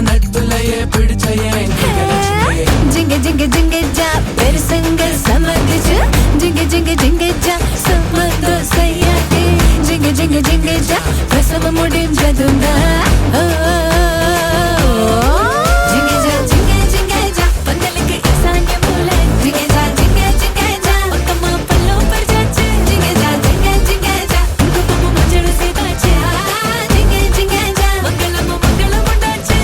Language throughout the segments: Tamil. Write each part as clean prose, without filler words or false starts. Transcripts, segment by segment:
நட்புலையே பிடிச்ச ஏன் ஜிங்க ஜிங்க ஜிங்க ஜா பெருசங்க சமதிச்சு ஜிங்க ஜிங்க ஜிங்க ஜா சம்மதோ செய்யாதே ஜிங்க ஜிங்க ஜிங்க ஜா பிரசவம் முடிஞ்சதுண்டா ஜிங்க ஜா ஜிங்க ஜிங்க ஜா பந்தலுக்கு ஈசான்ய மூலை ஜிங்க ஜா ஜிங்க ஜிங்க ஜா பக்கமா பல்லோ பர்ஜாச்சு ஜிங்க ஜா ஜிங்க ஜிங்க ஜா குங்குமம் மஞ்சள் சேதாச்சு ஜிங்க ஜிங்க ஜா மங்களம் உண்டாச்சு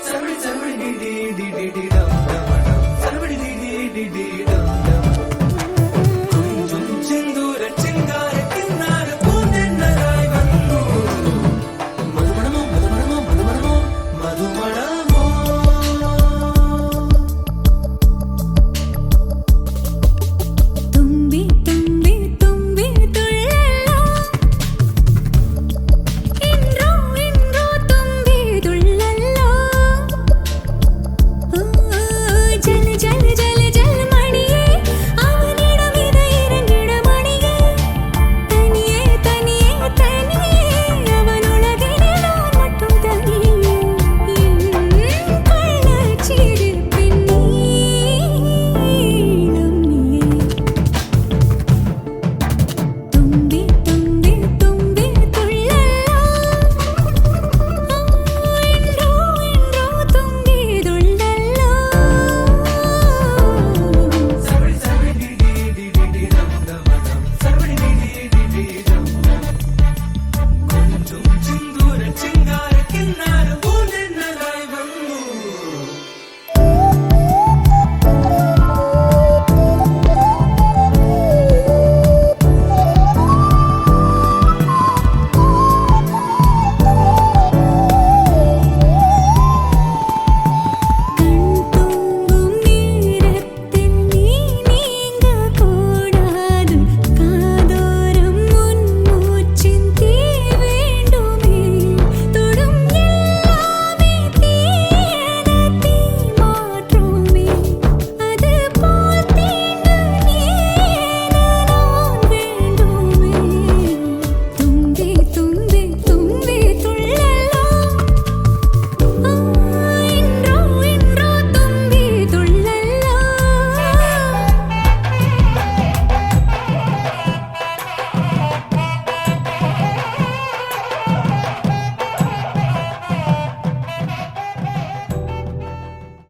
Somebody, di di di di di dum dum dum. Somebody, di di di di dum.